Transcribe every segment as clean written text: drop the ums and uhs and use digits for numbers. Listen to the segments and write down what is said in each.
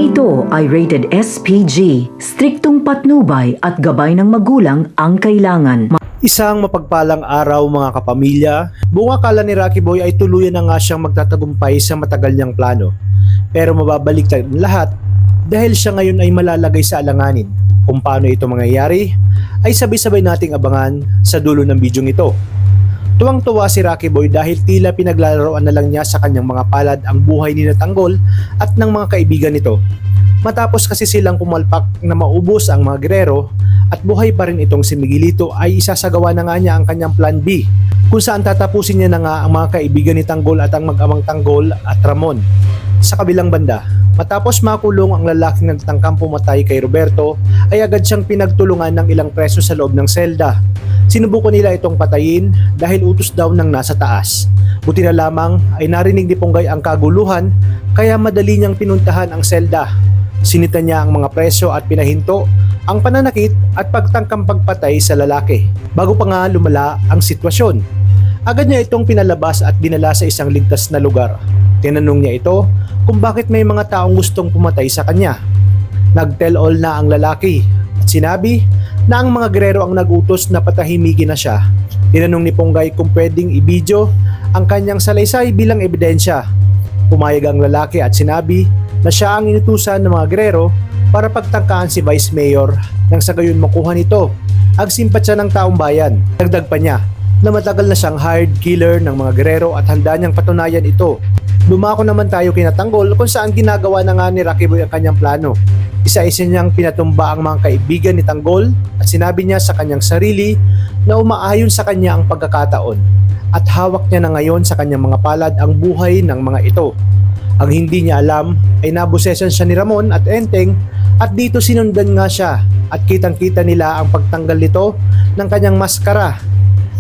ito ay rated SPG, striktong patnubay at gabay ng magulang ang kailangan. Isang mapagpalang araw mga kapamilya, buong akala ni Rocky Boy ay tuluyan na nga siyang magtatagumpay sa matagal niyang plano. Pero mababaliktad ang lahat dahil siya ngayon ay malalagay sa alanganin. Kung paano ito mangyayari ay sabay-sabay nating abangan sa dulo ng bidyong ito. Tuwang-tuwa si Rocky Boy dahil tila pinaglalaroan na lang niya sa kanyang mga palad ang buhay ni Tanggol at ng mga kaibigan nito. Matapos kasi silang pumalpak na maubos ang mga gerero at buhay pa rin itong si Miguelito ay isasagawa na nga niya ang kanyang plan B kung saan tatapusin niya na nga ang mga kaibigan ni Tanggol at ang mag-amang Tanggol at Ramon. Sa kabilang banda, matapos makulong ang lalaking nagtangkang pumatay kay Roberto ay agad siyang pinagtulungan ng ilang preso sa loob ng selda. Sinubukan nila itong patayin dahil utos daw ng nasa taas. Buti na lamang ay narinig ni Ponggay ang kaguluhan kaya madali niyang pinuntahan ang selda. Sinita niya ang mga preso at pinahinto ang pananakit at pagtangkang pagpatay sa lalaki. Bago pa nga lumala ang sitwasyon, agad niya itong pinalabas at dinala sa isang ligtas na lugar. Tinanong niya ito kung bakit may mga taong gustong pumatay sa kanya. Nag-tell all na ang lalaki at sinabi na ang mga gerero ang nagutos na patahimikin na siya. Tinanong ni Ponggay kung pwedeng i-video ang kanyang salaysay bilang ebidensya. Pumayag ang lalaki at sinabi na siya ang inutusan ng mga gerero para pagtangkaan si Vice Mayor nang sa gayon makuha nito ang simpatsya ng taong bayan. Dagdag pa niya na matagal na siyang hired killer ng mga gerero at handa niyang patunayan ito. Dumako naman tayo kina Tanggol kung saan ginagawa na nga ni Rocky Boy ang kanyang plano. Isa-isa niyang pinatumba ang mga kaibigan ni Tanggol at sinabi niya sa kanyang sarili na umaayon sa kanya ang pagkakataon at hawak niya na ngayon sa kanyang mga palad ang buhay ng mga ito. Ang hindi niya alam ay nabusesan siya ni Ramon at Enteng at dito sinundan nga siya at kitang-kita nila ang pagtanggal nito ng kanyang maskara.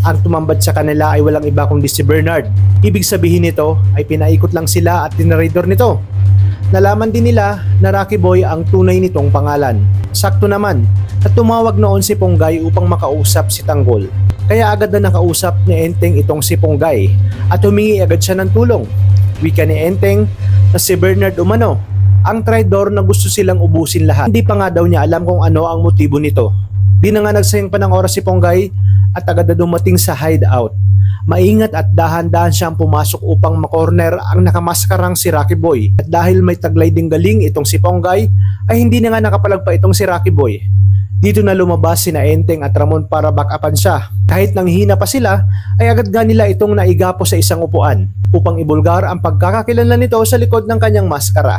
Ang tumambad sa kanila ay walang iba kundi si Bernard. Ibig sabihin nito ay pinaikot lang sila at tinaridor nito. Nalaman din nila na Rocky Boy ang tunay nitong pangalan. Sakto naman na tumawag noon si Ponggay upang makausap si Tanggol. Kaya agad na nakausap ni Enteng itong si Ponggay at humingi agad siya ng tulong. Wika ni Enteng na si Bernard umano ang traidor na gusto silang ubusin lahat. Hindi pa nga daw niya alam kung ano ang motibo nito. Di na nga nagsayang pa ng oras si Ponggay at agad na dumating sa hideout. Maingat at dahan-dahan siyang pumasok upang makorner ang nakamaskarang si Rocky Boy. At dahil may taglay ding galing itong si Ponggay ay hindi na nga nakapalagpa itong si Rocky Boy. Dito na lumabas sina Enteng at Ramon para back-upan siya. Kahit nang hina pa sila ay agad nga nila itong naigapo sa isang upuan upang ibulgar ang pagkakakilanlan nito sa likod ng kanyang maskara.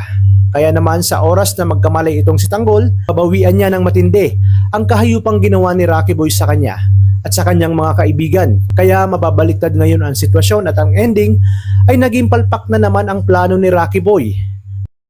Kaya naman sa oras na magkamalay itong si Tanggol, pabawian niya ng matindi ang kahayupang ginawa ni Rocky Boy sa kanya at sa kanyang mga kaibigan. Kaya mababaliktad ngayon ang sitwasyon at ang ending ay naging palpak na naman ang plano ni Rocky Boy.